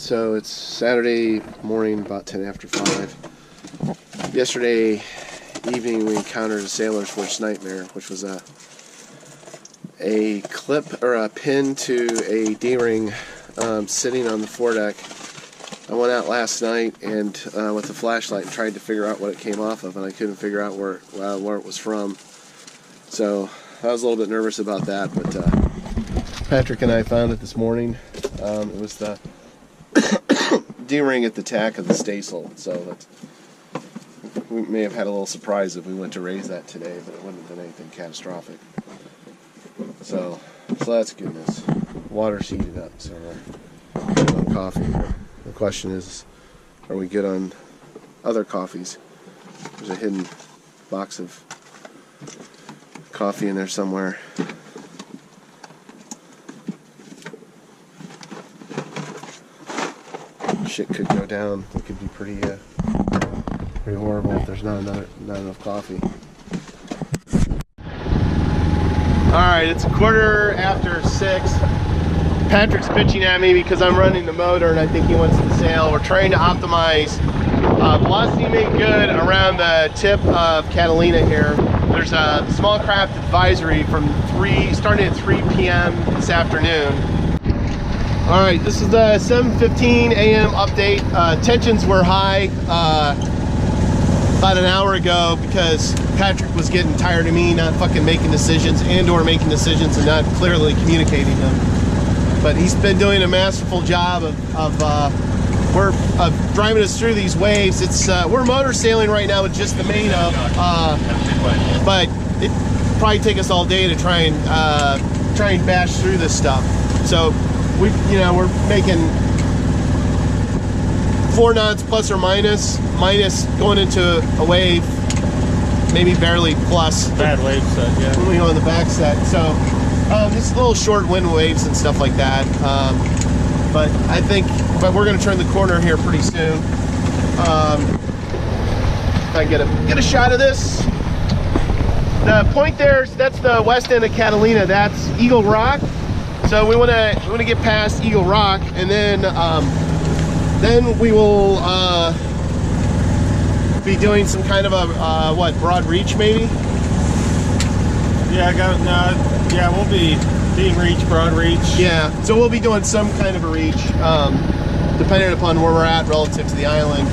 So it's Saturday morning, about 10 after 5. Yesterday evening we encountered a sailor's worst nightmare, which was a clip or a pin to a D-ring sitting on the foredeck. I went out last night and with a flashlight and tried to figure out what it came off of, and I couldn't figure out where it was from. So I was a little bit nervous about that, but Patrick and I found it this morning. It was the D-ring at the tack of the staysail, so that we may have had a little surprise if we went to raise that today, but it wouldn't have been anything catastrophic. So that's good news. Water's heated up, so we're good on coffee. The question is, are we good on other coffees? There's a hidden box of coffee in there somewhere. Shit could go down. It could be pretty horrible if there's not enough coffee. Alright, it's 6:15. Patrick's pitching at me because I'm running the motor and I think he wants to sail. We're trying to optimize velocity made good around the tip of Catalina here. There's a small craft advisory from starting at 3 p.m. this afternoon. Alright, this is the 7:15 a.m. update. Tensions were high about an hour ago because Patrick was getting tired of me not fucking making decisions and making decisions and not clearly communicating them. But he's been doing a masterful job of driving us through these waves. We're motor sailing right now with just the main up, but it probably take us all day to try and bash through this stuff. So we're making 4 knots plus or minus going into a wave, maybe barely plus. Bad wave set, yeah. When we go on the back set, so just little short wind waves and stuff like that. But we're going to turn the corner here pretty soon. If I can get a shot of this. The point there, that's the west end of Catalina. That's Eagle Rock. So we want to get past Eagle Rock, and then we will be doing some kind of a broad reach maybe. Yeah, we'll be deep reach, broad reach. Yeah, so we'll be doing some kind of a reach, depending upon where we're at relative to the island.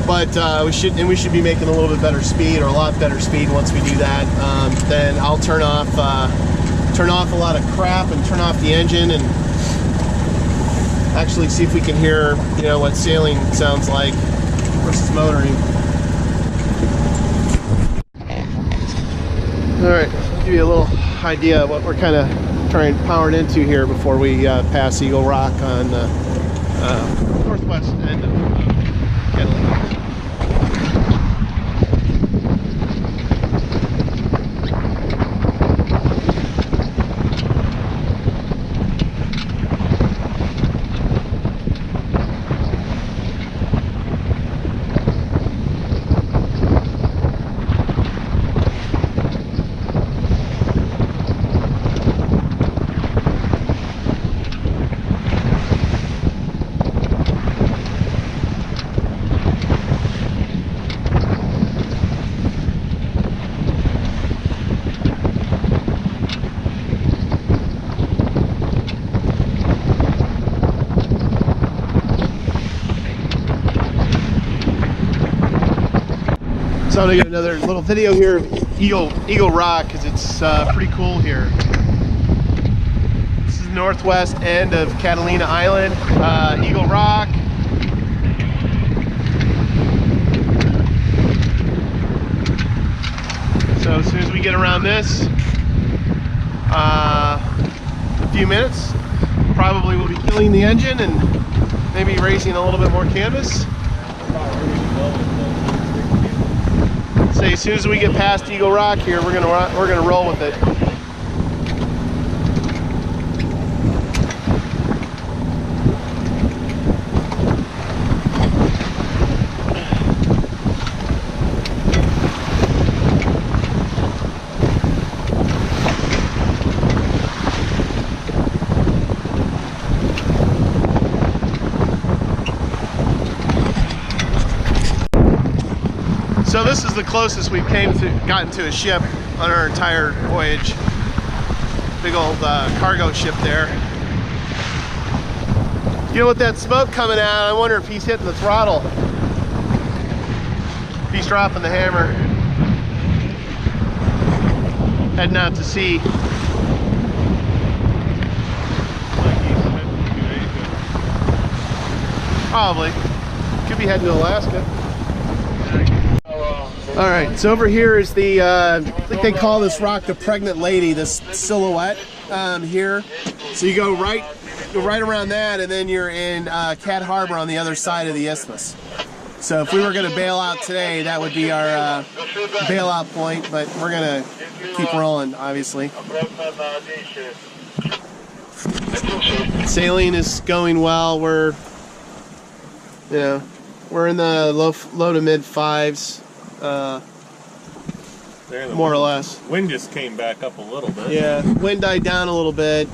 But we should be making a little bit better speed, or a lot better speed once we do that. Then I'll turn off a lot of crap and turn off the engine and actually see if we can hear, what sailing sounds like versus motoring. All right, I'll give you a little idea of what we're kind of powered into here before we pass Eagle Rock on the northwest end of Catalina. So I'm gonna get another little video here of Eagle Rock because it's pretty cool here. This is the northwest end of Catalina Island, Eagle Rock. So as soon as we get around this, a few minutes, probably we'll be killing the engine and maybe raising a little bit more canvas. Say as soon as we get past Eagle Rock here, we're gonna roll with it. This is the closest we've gotten to a ship on our entire voyage. Big old cargo ship there. You know, with that smoke coming out, I wonder if he's hitting the throttle. If he's dropping the hammer. Heading out to sea. Probably. Could be heading to Alaska. All right, so over here is the, I think they call this rock the Pregnant Lady, this silhouette here. So you go right around that, and then you're in Cat Harbor on the other side of the isthmus. So if we were going to bail out today, that would be our bailout point, but we're going to keep rolling, obviously. Sailing is going well. We're in the low to mid 5s, more or less. Wind just came back up a little bit. Yeah, wind died down a little bit.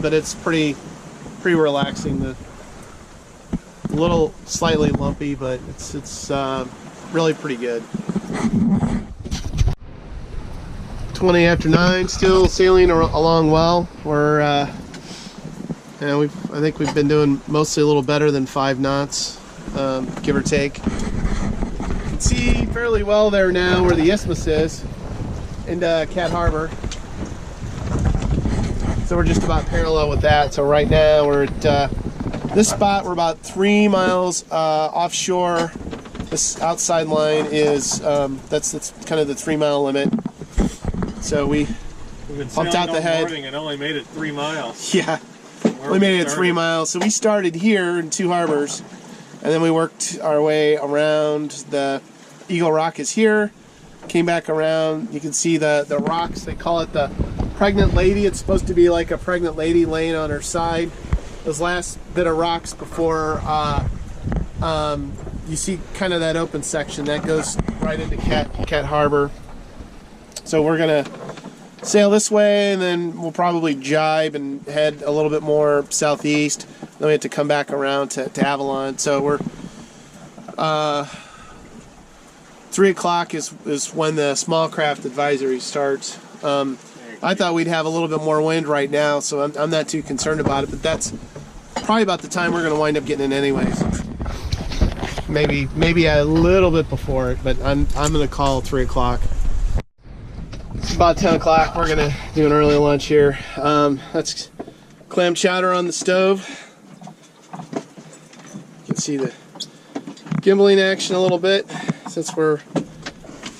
But it's pretty relaxing. A little slightly lumpy, but it's really pretty good. 20 after 9, still sailing along well. We're I think we've been doing mostly a little better than 5 knots, give or take. You can see fairly well there now where the isthmus is, into Cat Harbor. So we're just about parallel with that. So right now we're at this spot. We're about 3 miles offshore. This outside line is that's kind of the 3 mile limit. So we've been pumped out the head and only made it 3 miles. Yeah, we made it 3 miles. So we started here in 2 harbors, and then we worked our way around. The Eagle Rock is here. Came back around. You can see the rocks. They call it the Pregnant Lady. It's supposed to be like a pregnant lady laying on her side. Those last bit of rocks before you see kind of that open section that goes right into Cat Harbor. So we're gonna sail this way, and then we'll probably jibe and head a little bit more southeast. Then we have to come back around to Avalon. So we're 3 o'clock is when the small craft advisory starts. I thought we'd have a little bit more wind right now, so I'm not too concerned about it, but that's probably about the time we're going to wind up getting in anyways. Maybe a little bit before it, but I'm going to call 3 o'clock. It's about 10 o'clock. We're going to do an early lunch here. That's clam chowder on the stove. You can see the gimbaling action a little bit since we're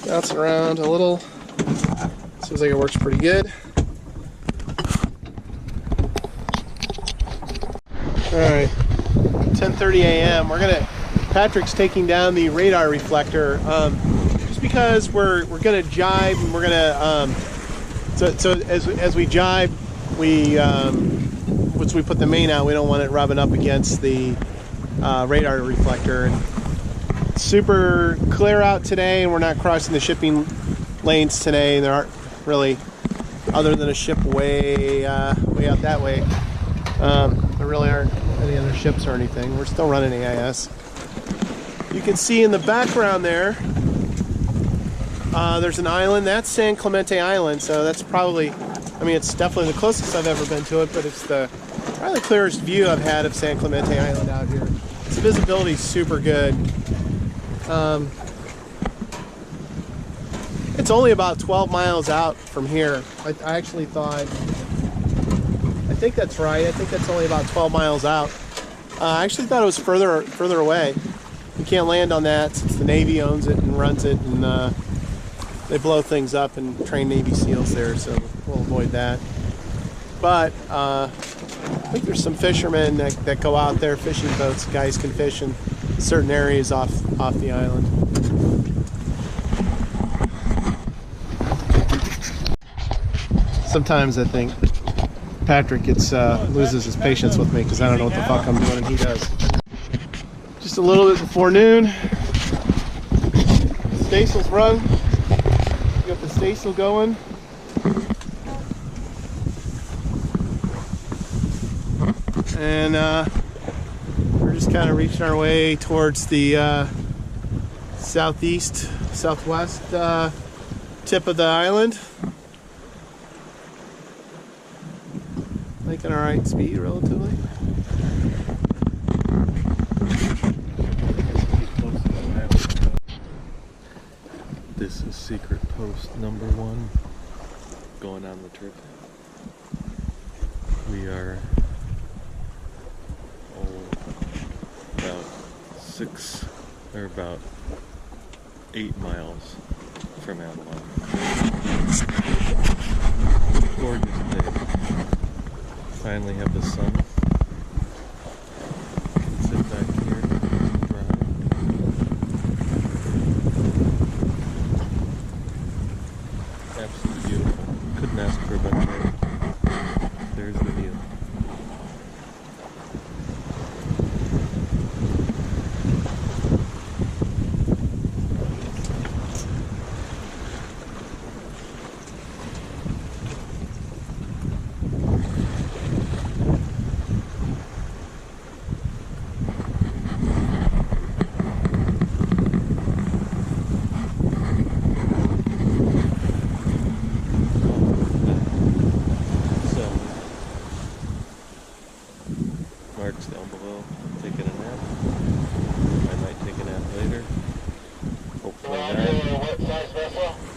bouncing around a little. Seems like it works pretty good. Alright, 10:30 a.m. Patrick's taking down the radar reflector just because we're gonna jibe, and we're gonna so as we jibe, once we put the main out, we don't want it rubbing up against the radar reflector. And it's super clear out today, and we're not crossing the shipping lanes today. There aren't really, other than a ship way out that way, there really aren't any other ships or anything. We're still running AIS. You can see in the background there, there's an island. That's San Clemente Island, so that's probably, I mean, it's definitely the closest I've ever been to it, but it's probably the clearest view I've had of San Clemente Island out here. Its visibility is super good. It's only about 12 miles out from here. I actually thought, I think that's right. I think that's only about 12 miles out. I actually thought it was further away. You can't land on that since the Navy owns it and runs it, and they blow things up and train Navy SEALs there, so we'll avoid that. But I think there's some fishermen that go out there, fishing boats. Guys can fish in certain areas off the island. Sometimes I think Patrick loses his patience with me because I don't know what the fuck I'm doing, and he does. Just a little bit before noon. Staysail's run. We got the staysail going. And we're just kind of reaching our way towards the southeast, southwest tip of the island. Making alright speed relatively. This is secret post number 1 going on the trip. We are about 8 miles from Avalon. Gorgeous day. Finally have the sun. Can sit back here and drive. Absolutely beautiful. Couldn't ask for a better day. There's the view. Mark's down below taking a nap. I might take a nap later. Hopefully not.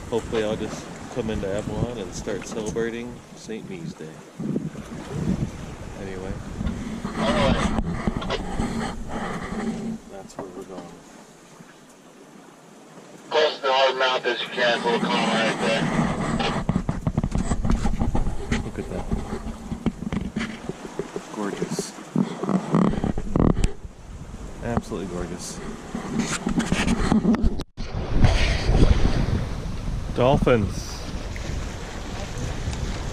Hopefully I'll just come into Avalon and start celebrating St. Me's Day. Anyway. That's where we're going. Close to the hard mouth as you can, little calm right there. Look at that. Gorgeous. Absolutely gorgeous. Dolphins.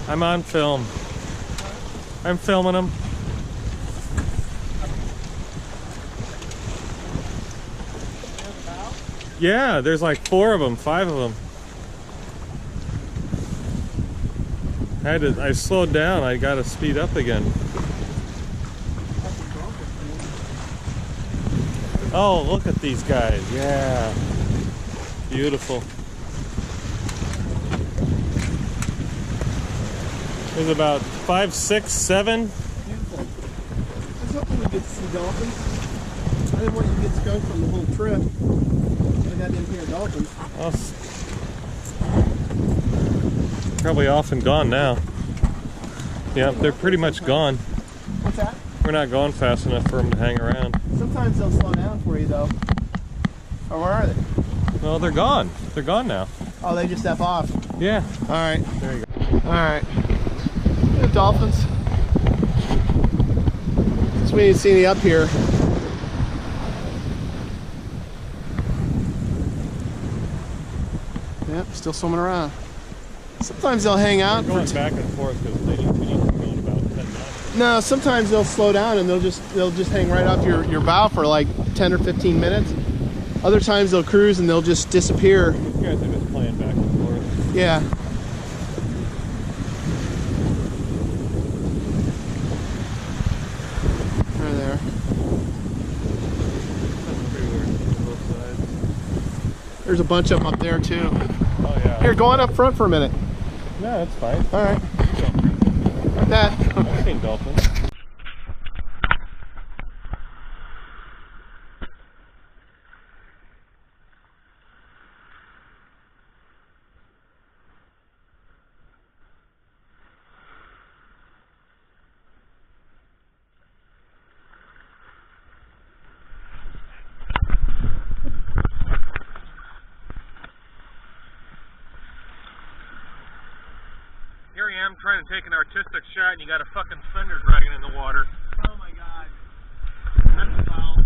I'm on film. I'm filming them. Yeah, there's like 4 of them, 5 of them. I slowed down. I got to speed up again. Oh, look at these guys. Yeah. Beautiful. There's about 5, 6, 7. Beautiful. I was hoping we'd get to see dolphins. I didn't want you to get skunked from the whole trip. I got in here dolphins. Well, probably off and gone now. Yeah, they're pretty much gone. What's that? We're not going fast enough for them to hang around. Sometimes they'll slow down for you though. Or where are they? Well, they're gone. They're gone now. Oh, they just F off. Yeah. Alright. There you go. Alright. The dolphins. Since we didn't see any up here. Yep, still swimming around. Sometimes they'll hang out. They're going back and forth because we need to go about 10 knots. No, sometimes they'll slow down and they'll just hang right off your bow for like 10 or 15 minutes. Other times they'll cruise and they'll just disappear. These guys are just playing back and forth. Yeah. Right there. Everywhere, both sides. There's a bunch of them up there too. Oh yeah. Here, go on up front for a minute. No, that's fine. All right. Like that. I've seen dolphins. Here I am trying to take an artistic shot and you got a fucking fender dragging in the water. Oh my God. That's foul.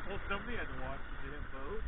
Well, somebody had to watch the damn boat.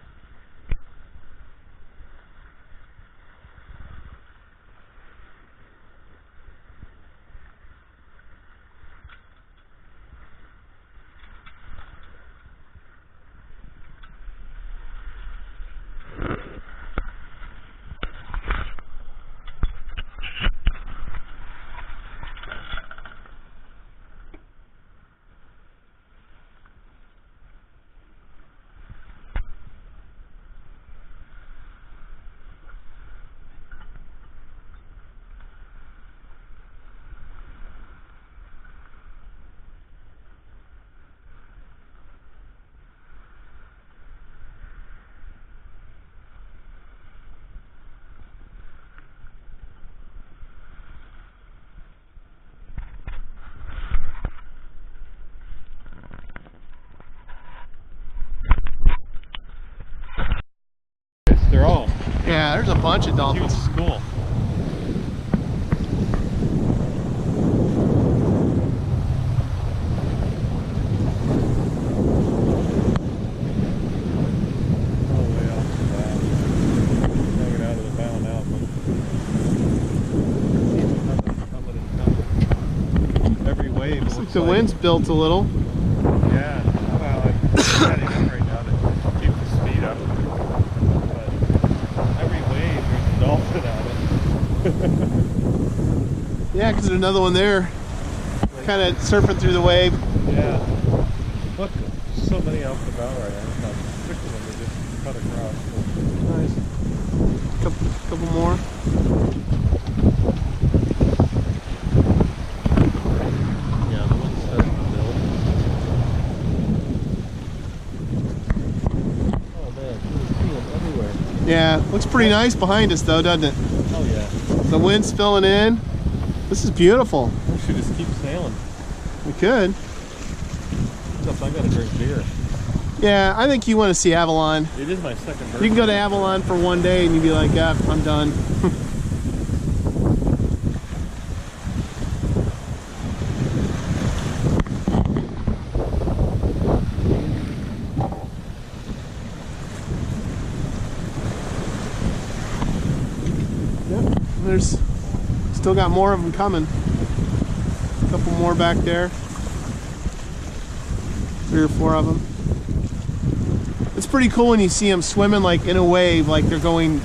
They're all Yeah, there's a bunch of huge dolphins. school. The wind's built a little. Yeah, well, I'm setting up right now to keep the speed up. But every wave, there's a dolphin on it. Yeah, because there's another one there, kind of surfing through the wave. Yeah. Look, so many off the bow right now. About 6 of them are just cut across. Nice. Couple more. Yeah, looks pretty nice behind us though, doesn't it? Oh yeah. The wind's filling in. This is beautiful. We should just keep sailing. We could. Except I gotta drink beer. Yeah, I think you want to see Avalon. It is my second birthday. You can go to Avalon for one day and you'd be like, yeah, I'm done. There's still got more of them coming. A couple more back there. 3 or 4 of them. It's pretty cool when you see them swimming like in a wave, like they're going,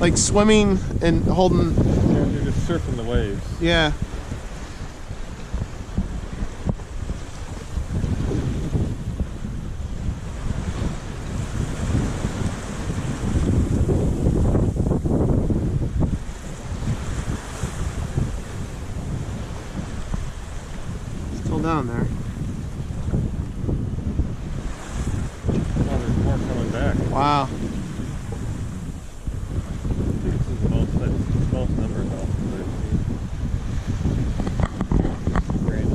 like swimming and holding. Yeah, they're just surfing the waves. Yeah. Down there. Oh, there's more coming back. Wow. This is the most number of dolphins I've seen. Great.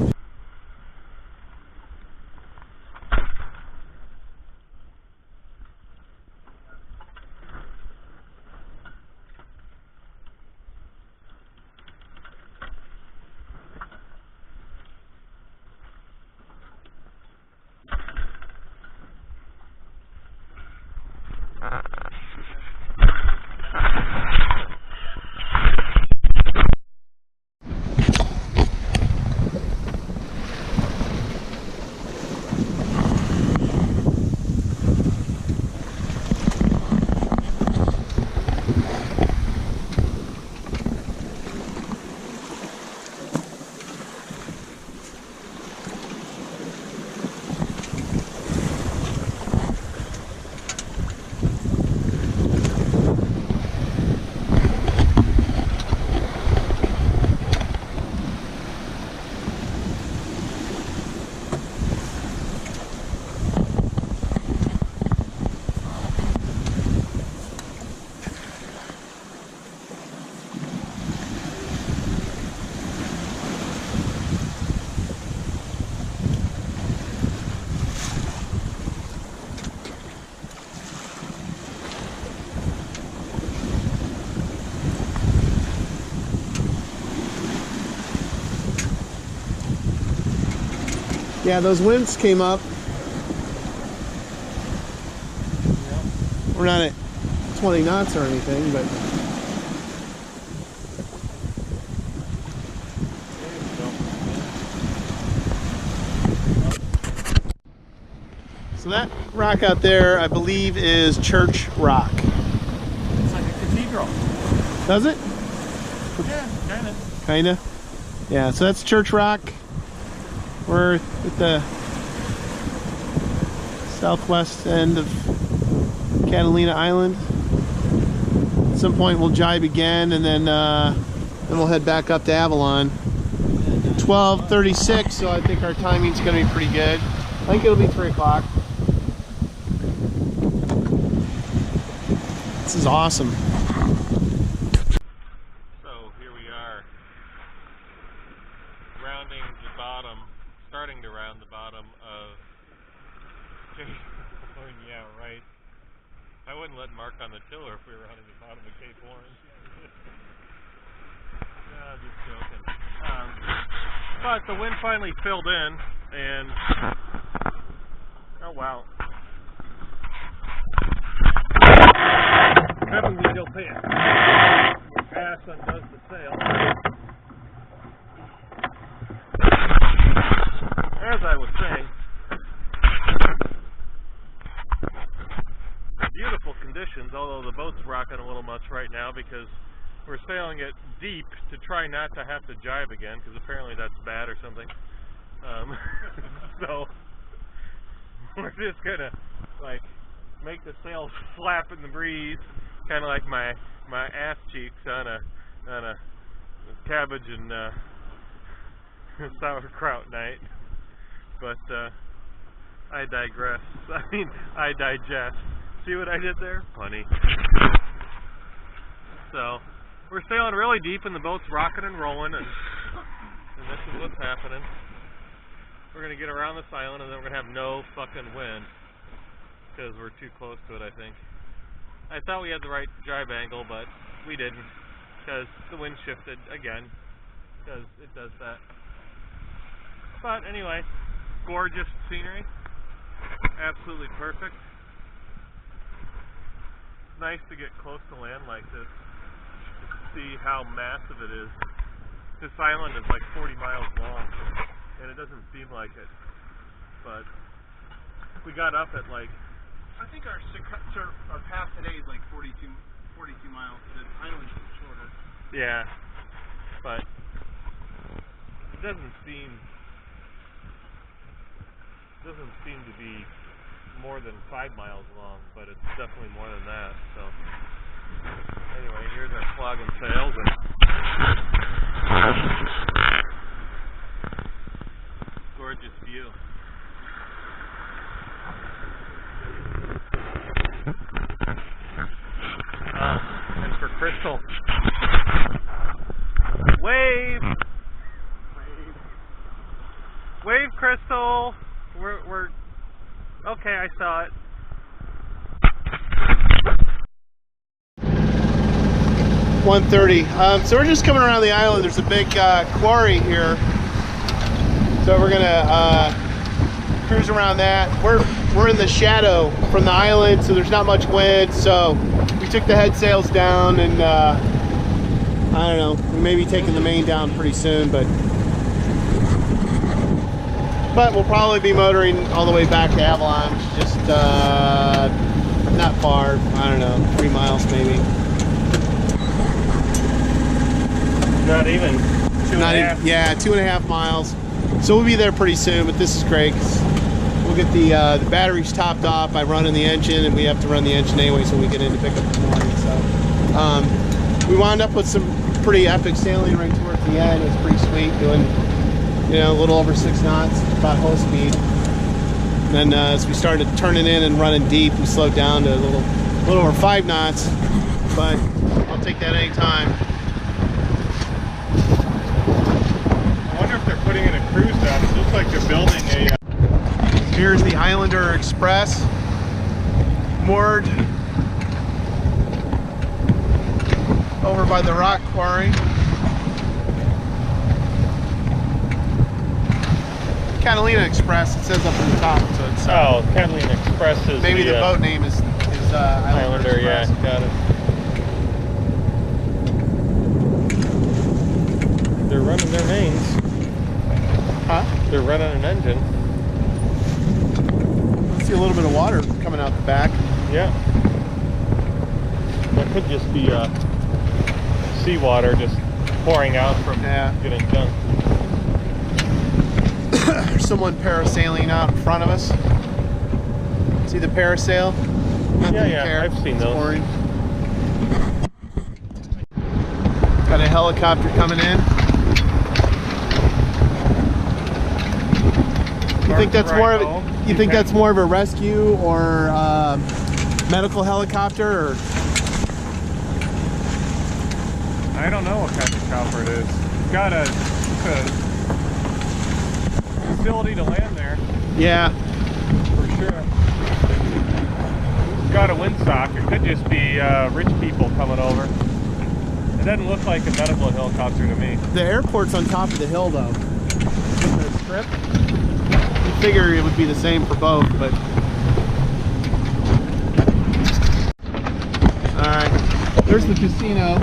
Yeah, those winds came up. We're not at 20 knots or anything, but so that rock out there, I believe, is Church Rock. It's like a cathedral. Does it? Yeah, kinda. Kinda. Yeah, so that's Church Rock. We're at the southwest end of Catalina Island. At some point we'll jibe again, and then we'll head back up to Avalon. 12:36, so I think our timing's going to be pretty good. I think it'll be 3 o'clock. This is awesome. So here we are, rounding the bottom, starting to round the bottom of, yeah, right, I wouldn't let Mark on the tiller if we were hunting the bottom of Cape Orange. No, just joking. But the wind finally filled in, and oh wow. Heavenly still paying. Ass undoes the sail. As I was saying, beautiful conditions, although the boat's rocking a little much right now because we're sailing it deep to try not to have to jibe again, because apparently that's bad or something. So we're just gonna like make the sails flap in the breeze, kind of like my ass cheeks on a cabbage and sauerkraut night. But I digress. I mean, I digest. See what I did there? Funny. So we're sailing really deep and the boat's rocking and rolling, and this is what's happening. We're going to get around this island and then we're going to have no fucking wind because we're too close to it, I think. I thought we had the right jibe angle, but we didn't because the wind shifted again, because it does that. But anyway, gorgeous scenery. Absolutely perfect. It's nice to get close to land like this to see how massive it is. This island is like 40 miles long, and it doesn't seem like it. But we got up at like, I think our path today is like 42 miles. The island's shorter. yeah, but it doesn't seem to be more than 5 miles long, but it's definitely more than that. So anyway, here's our flogging sails and gorgeous view. And for Crystal, wave, Crystal. We're okay. I saw it. So we're just coming around the island. There's a big quarry here, so we're gonna cruise around that. We're in the shadow from the island, so there's not much wind. So we took the head sails down, and I don't know, we may be taking the main down pretty soon, but we'll probably be motoring all the way back to Avalon, which is just not far. I don't know, 3 miles maybe. Not even 2.5. Yeah, 2.5 miles. So we'll be there pretty soon. But this is great 'cause we'll get the batteries topped off by running the engine, and we have to run the engine anyway, so we get in to pick up the morning. So we wound up with some pretty epic sailing right towards the end. It was pretty sweet, doing a little over 6 knots, about whole speed. And then as we started turning in and running deep, we slowed down to a little over 5 knots. But I'll take that any time. I wonder if they're putting in a cruise dock. It looks like they're building a. Here's the Islander Express, moored over by the rock quarry. Catalina Express, it says up at the top, so it's Catalina Express is maybe the boat name is Islander yeah, Express. got it. They're running their mains. Huh? They're running an engine. I see a little bit of water coming out the back. Yeah. That could just be seawater just pouring out from getting dunked. There's someone parasailing out in front of us. See the parasail? Yeah, I've seen those. Boring. Got a helicopter coming in. You think that's more of a, that's more of a rescue or medical helicopter, or? I don't know what kind of chopper it is. It's got a facility to land there. Yeah. For sure. got a windsock. It could just be rich people coming over. It doesn't look like a medical helicopter to me. The airport's on top of the hill, though. The strip. You figure it would be the same for both, but. All right. There's the casino.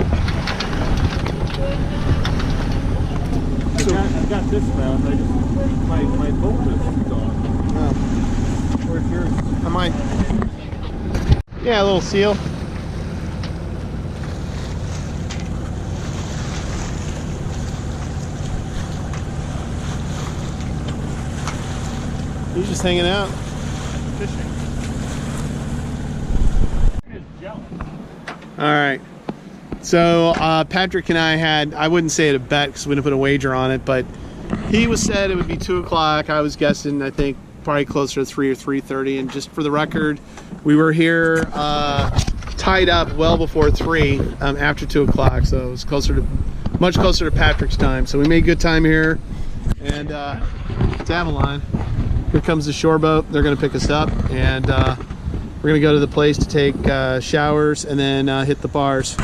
I got this mount. I just my boat is gone. Oh. Where's yours? I might. Yeah, a little seal. He's just hanging out. Fishing. He's jealous. All right. So Patrick and I had, I wouldn't say it a bet because we didn't put a wager on it, but he was said it would be 2 o'clock. I was guessing, I think, probably closer to 3 or 3:30. And just for the record, we were here tied up well before 3 after 2 o'clock. So it was closer to, much closer to Patrick's time. So we made good time here. And it's Avalon. Here comes the shore boat. They're going to pick us up. And we're going to go to the place to take showers and then hit the bars.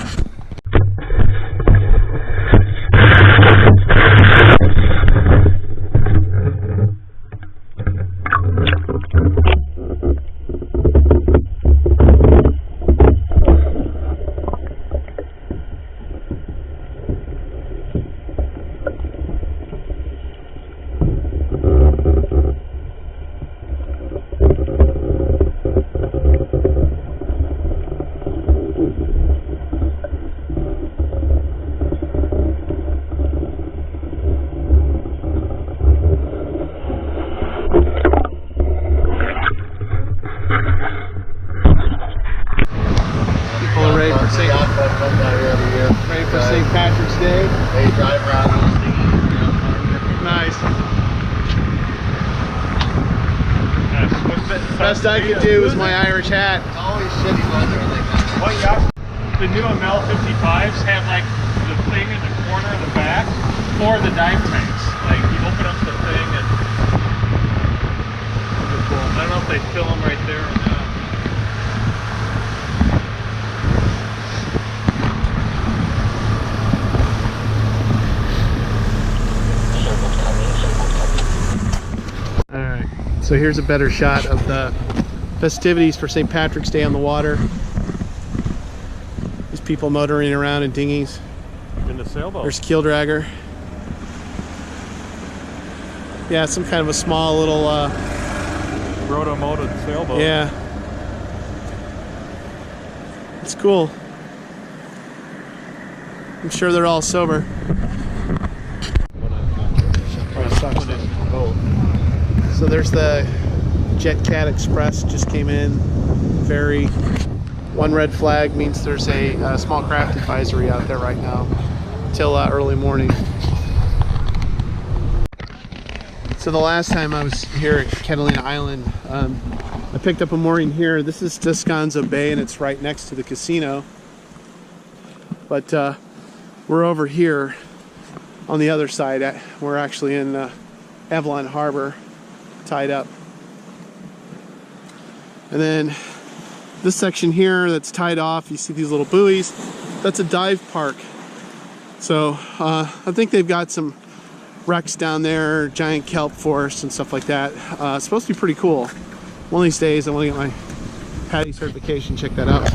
Ready for St. Patrick's Day. They drive around those things. Nice. Best Best I could do is my Irish hat. It's always shitty weather like that. Well, yeah. The new ML55s have like the thing in the corner of the back for the dive tanks. Like you open up the thing and I don't know if they fill them right there or not. Alright, so here's a better shot of the festivities for St. Patrick's Day on the water. These people motoring around in dinghies. In the sailboat. There's Keeldragger. Yeah, some kind of a small little roto-moted sailboat. yeah. It's cool. I'm sure they're all sober. So there's the Jet Cat Express, just came in. Ferry. One red flag means there's a small craft advisory out there right now till early morning. So the last time I was here at Catalina Island, I picked up a mooring here. This is Descanso Bay and it's right next to the casino. But we're over here on the other side. We're actually in Avalon Harbor, tied up. And then this section here that's tied off, you see these little buoys, that's a dive park. So I think they've got some wrecks down there, giant kelp forest and stuff like that. It's supposed to be pretty cool. One of these days I want to get my PADI certification, check that out.